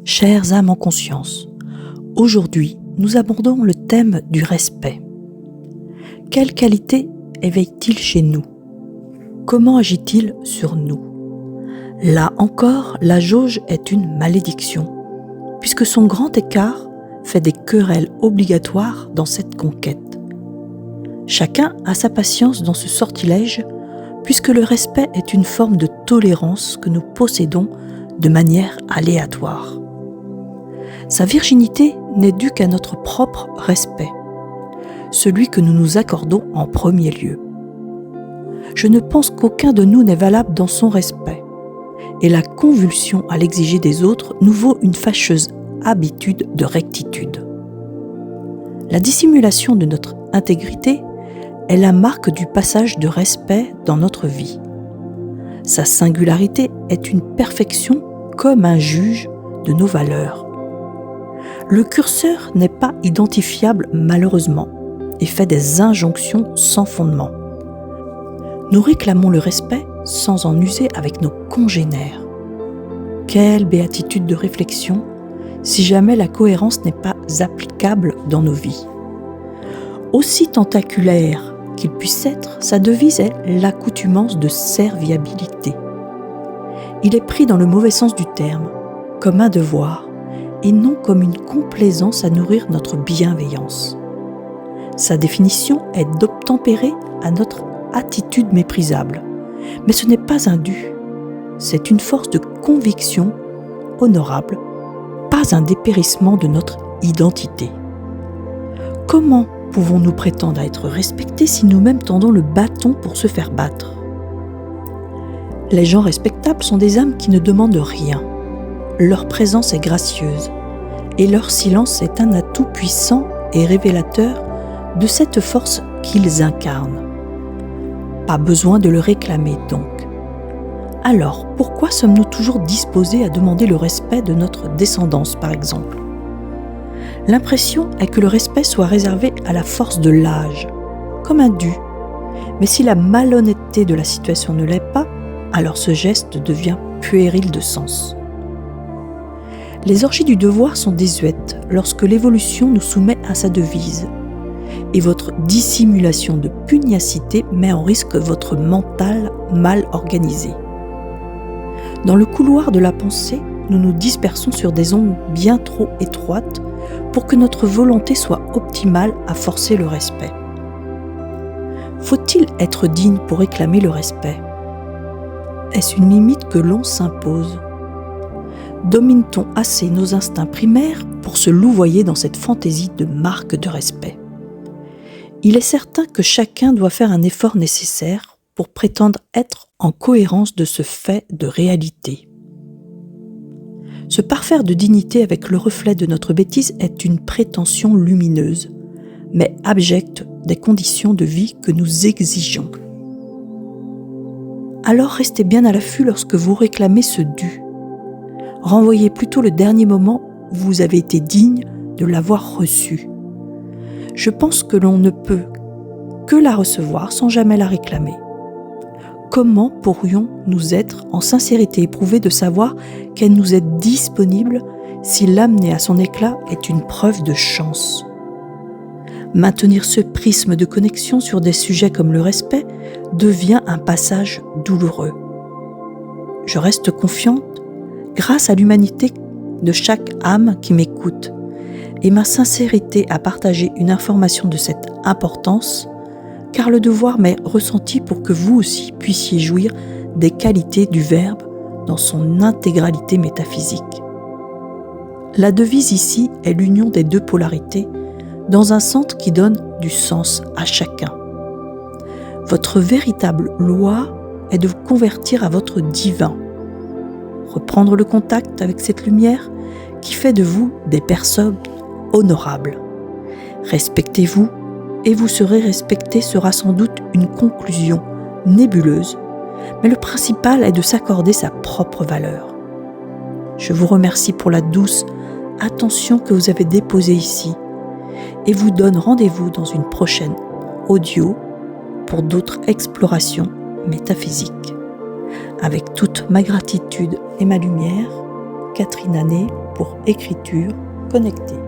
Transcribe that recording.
Chères âmes en conscience, aujourd'hui, nous abordons le thème du respect. Quelle qualité éveille-t-il chez nous? Comment agit-il sur nous? Là encore, la jauge est une malédiction, puisque son grand écart fait des querelles obligatoires dans cette conquête. Chacun a sa patience dans ce sortilège, puisque le respect est une forme de tolérance que nous possédons de manière aléatoire. Sa virginité n'est due qu'à notre propre respect, celui que nous nous accordons en premier lieu. Je ne pense qu'aucun de nous n'est valable dans son respect, et la convulsion à l'exiger des autres nous vaut une fâcheuse habitude de rectitude. La dissimulation de notre intégrité est la marque du passage de respect dans notre vie. Sa singularité est une perfection comme un juge de nos valeurs. Le curseur n'est pas identifiable malheureusement et fait des injonctions sans fondement. Nous réclamons le respect sans en user avec nos congénères. Quelle béatitude de réflexion si jamais la cohérence n'est pas applicable dans nos vies. Aussi tentaculaire qu'il puisse être, sa devise est l'accoutumance de serviabilité. Il est pris dans le mauvais sens du terme, comme un devoir, et non comme une complaisance à nourrir notre bienveillance. Sa définition est d'obtempérer à notre attitude méprisable, mais ce n'est pas un dû, c'est une force de conviction honorable, pas un dépérissement de notre identité. Comment pouvons-nous prétendre à être respectés si nous-mêmes tendons le bâton pour se faire battre? Les gens respectables sont des âmes qui ne demandent rien. Leur présence est gracieuse et leur silence est un atout puissant et révélateur de cette force qu'ils incarnent. Pas besoin de le réclamer donc. Alors, pourquoi sommes-nous toujours disposés à demander le respect de notre descendance, par exemple? L'impression est que le respect soit réservé à la force de l'âge, comme un dû. Mais si la malhonnêteté de la situation ne l'est pas, alors ce geste devient puéril de sens. Les orgies du devoir sont désuètes lorsque l'évolution nous soumet à sa devise, et votre dissimulation de pugnacité met en risque votre mental mal organisé. Dans le couloir de la pensée, nous nous dispersons sur des ondes bien trop étroites pour que notre volonté soit optimale à forcer le respect. Faut-il être digne pour réclamer le respect? Est-ce une limite que l'on s'impose? Domine-t-on assez nos instincts primaires pour se louvoyer dans cette fantaisie de marque de respect? Il est certain que chacun doit faire un effort nécessaire pour prétendre être en cohérence de ce fait de réalité. Se parfaire de dignité avec le reflet de notre bêtise est une prétention lumineuse, mais abjecte des conditions de vie que nous exigeons. Alors restez bien à l'affût lorsque vous réclamez ce dû. Renvoyez plutôt le dernier moment où vous avez été digne de l'avoir reçu. Je pense que l'on ne peut que la recevoir sans jamais la réclamer. Comment pourrions-nous être en sincérité éprouvés de savoir qu'elle nous est disponible si l'amener à son éclat est une preuve de chance? Maintenir ce prisme de connexion sur des sujets comme le respect devient un passage douloureux. Je reste confiante grâce à l'humanité de chaque âme qui m'écoute et ma sincérité à partager une information de cette importance, car le devoir m'est ressenti pour que vous aussi puissiez jouir des qualités du Verbe dans son intégralité métaphysique. La devise ici est l'union des deux polarités dans un centre qui donne du sens à chacun. Votre véritable loi est de vous convertir à votre divin, reprendre le contact avec cette lumière qui fait de vous des personnes honorables. Respectez-vous et vous serez respecté sera sans doute une conclusion nébuleuse, mais le principal est de s'accorder sa propre valeur. Je vous remercie pour la douce attention que vous avez déposée ici et vous donne rendez-vous dans une prochaine audio pour d'autres explorations métaphysiques. Avec toute ma gratitude et ma lumière, Catherine Anet pour Écriture connectée.